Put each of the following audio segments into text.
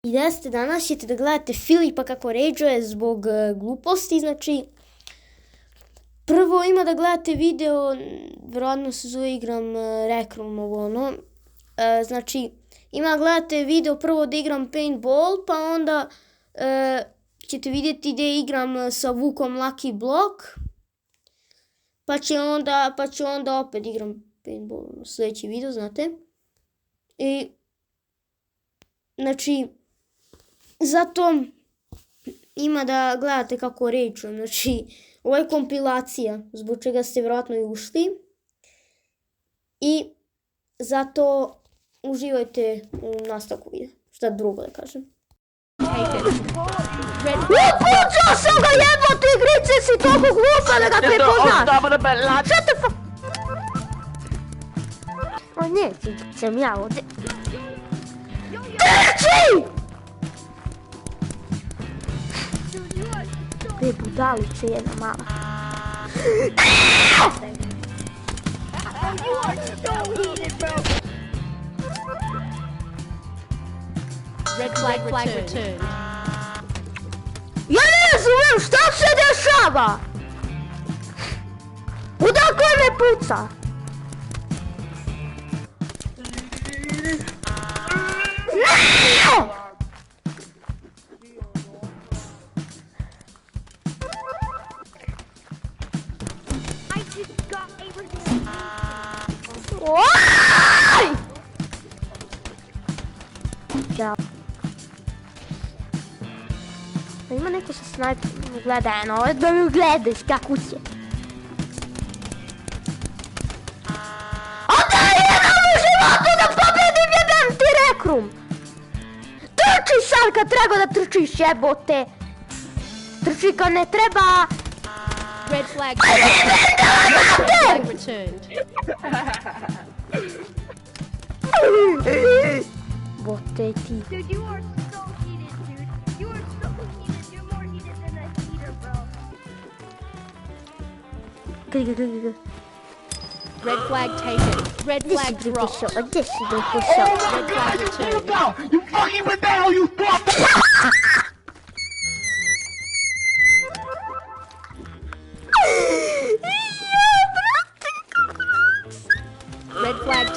I da ste danas ćete da gledate Filipa kako rageuje zbog gluposti, znači prvo ima da gledate video, vjerojatno se zove igram Rekrum ovo ono, znači ima da gledate video prvo da igram paintball, pa onda ćete vidjeti da igram sa Vukom Lucky Block, pa će onda opet igram paintball u sljedeći video, znate. I znači zato ima da gledate kako rageujem, znači ovo je kompilacija zbog čega ste vjerojatno i ušli i zato uživajte u nastavku videa, šta drugo da kažem. Upućao sam ga jebote igrice, si toliko glupa da ga prepoznaš! Šta te fa... O ne, sam ja ovdje. Trči! Gdje je budalica jedna mala. Red flag returned. Ja ne razumijem šta se dešava! Odakle me puca? Ne! Oj! Ja. Ima neko sa snajperom, gleda eno, da mi gledaš kako će. A da jednom u životu da pobedim jebem ti Rekrum! Trči sad kad treba da trčiš jebote! Trči kad ne treba! Red flag returned. Bote ti. Dude, you are so heated, dude. You are so heated. You're more heated than a heater, bro. Red flag taken. Red flag dropped. Red flag returned. You fucking rebel, you fuck! Red flag.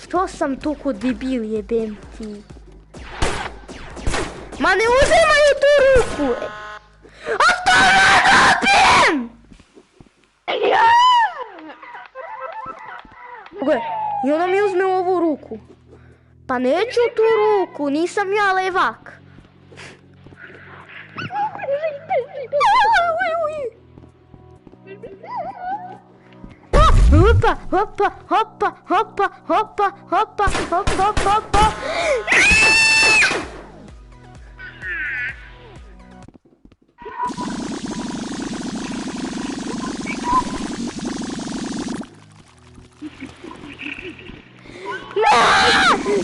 Što sam toliko debil jebem ti? Ma ne uzimaju tu ruku! A što ne dobijem? I ona mi uzme ovu ruku. Pa neću tu ruku, nisam ja levak. Hopa, hopa, hopa, hopa, hopa, hopa, hopa, hopa.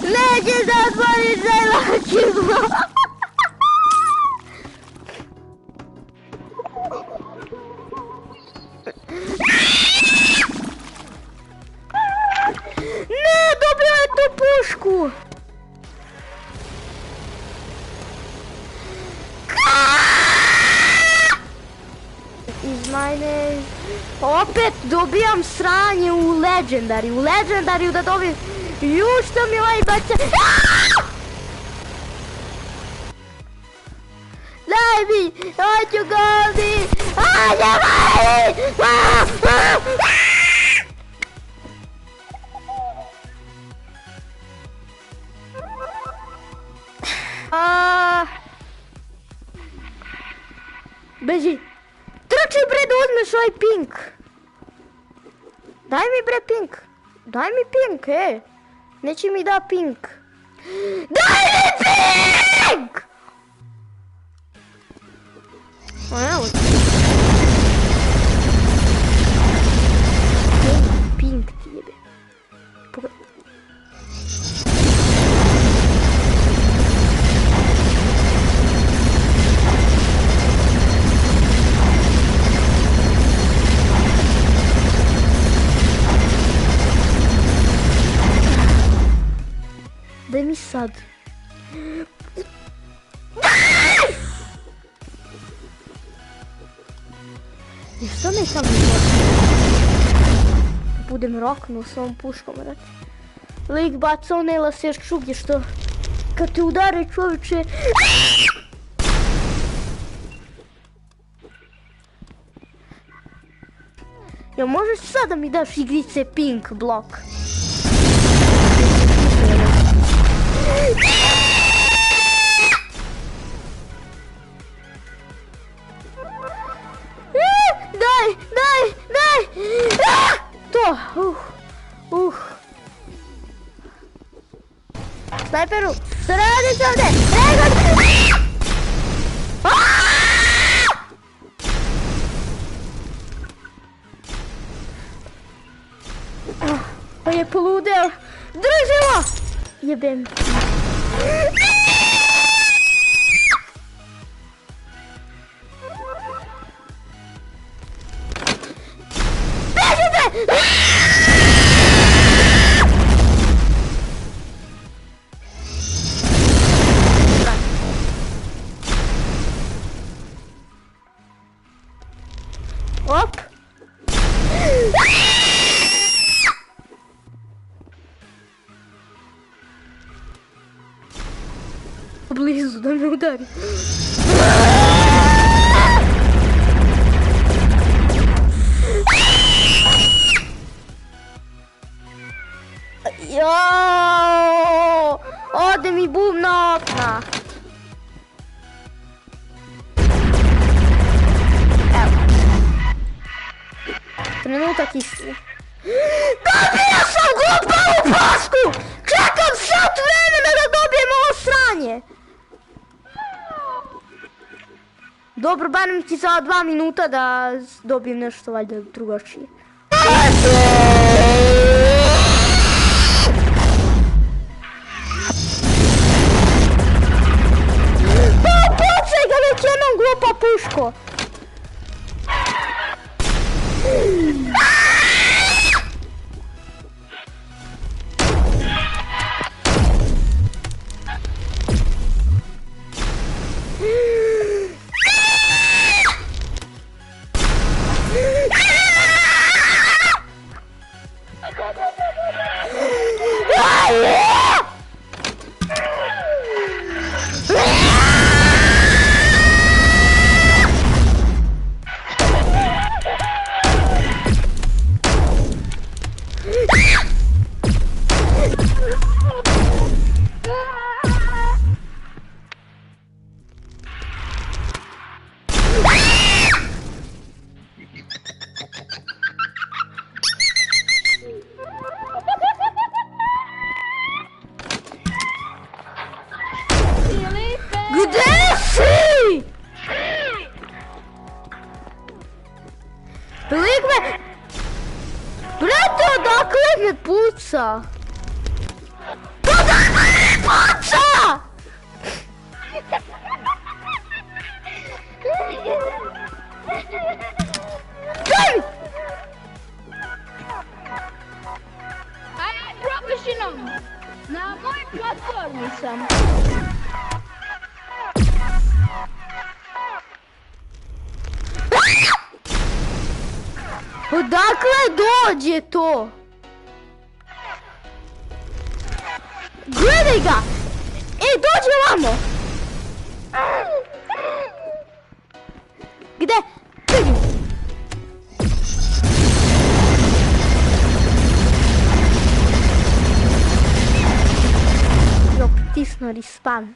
Neće da otvoriš zajlačimo. Ne, dobio je tu pušku. Iz majne... Opet dobijam sranje u Legendary. U Legendaryu da dobijem... Ju, što mi ovaj baca... Daj mi! Hoću goldi! Ajde, mali! Beži! Trči bre da uzmeš ovaj pink! Daj mi bre pink! Daj mi pink, Neće mi da pink! Daj mi pink! Evo ti. Pink ti jebe. Daj mi sad. Što ne tamo budem roknuo s ovom puškom, brate. Lik baca one laser čuge što kad te udare čovječe. Ja možeš sad da mi daš igrice Pink Block? Daj! To! Snajperu, šta radiš ovdje? Pa je poludeo. Držimo! Jebem. Bežite! Op! Blizu da me udari. Joooo! Ode mi bubna okna. Evo. Trenutak istine. Dobio sam glupavu pasku! Čekam sat vremena da dobijem ovo sranje! Dobro, barem ti za 2 minuta da dobijem nešto valjda drugačije. Pa pucaj ga već jednom glupa puško! Lik me... Brate, odakle me puca? Odakle me puca? Daj mi! Aj, profesionalno. Na mojoj platformi sam. Odakle dođe to? Gledaj ga! Dođe ovamo! Gde? Vidim! Jo, pritisno respawn.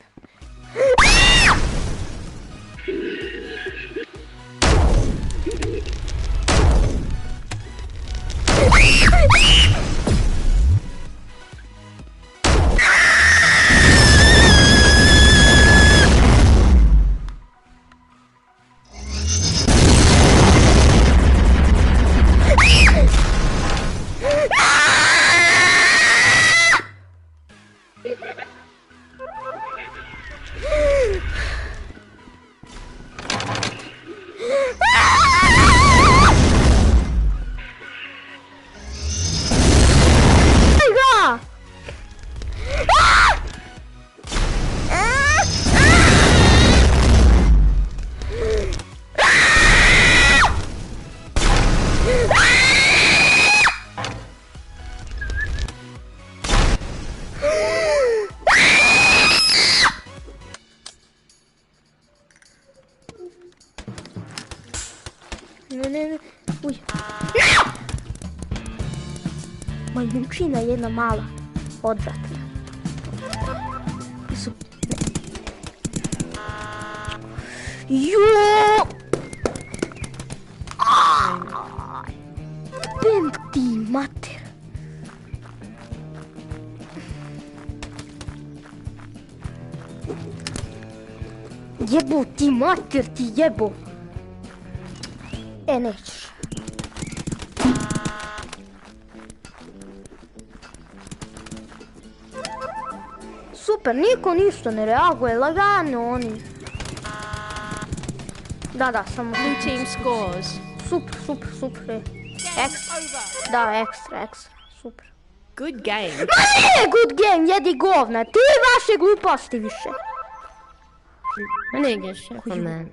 Ne. Uj. Majmunčina jedna mala. Odvratna. Jo! Bem ti mater. Jebo ti mater ti jebo. Nećeš. Super, niko ništa ne reaguje, lagano oni. Da, samo... Blue team scores. Super. Ekstra. Da, ekstra, super. Good game. Ma nije good game, jedi govna, ti vaše gluposti više. Ma ne ideš, ako meni.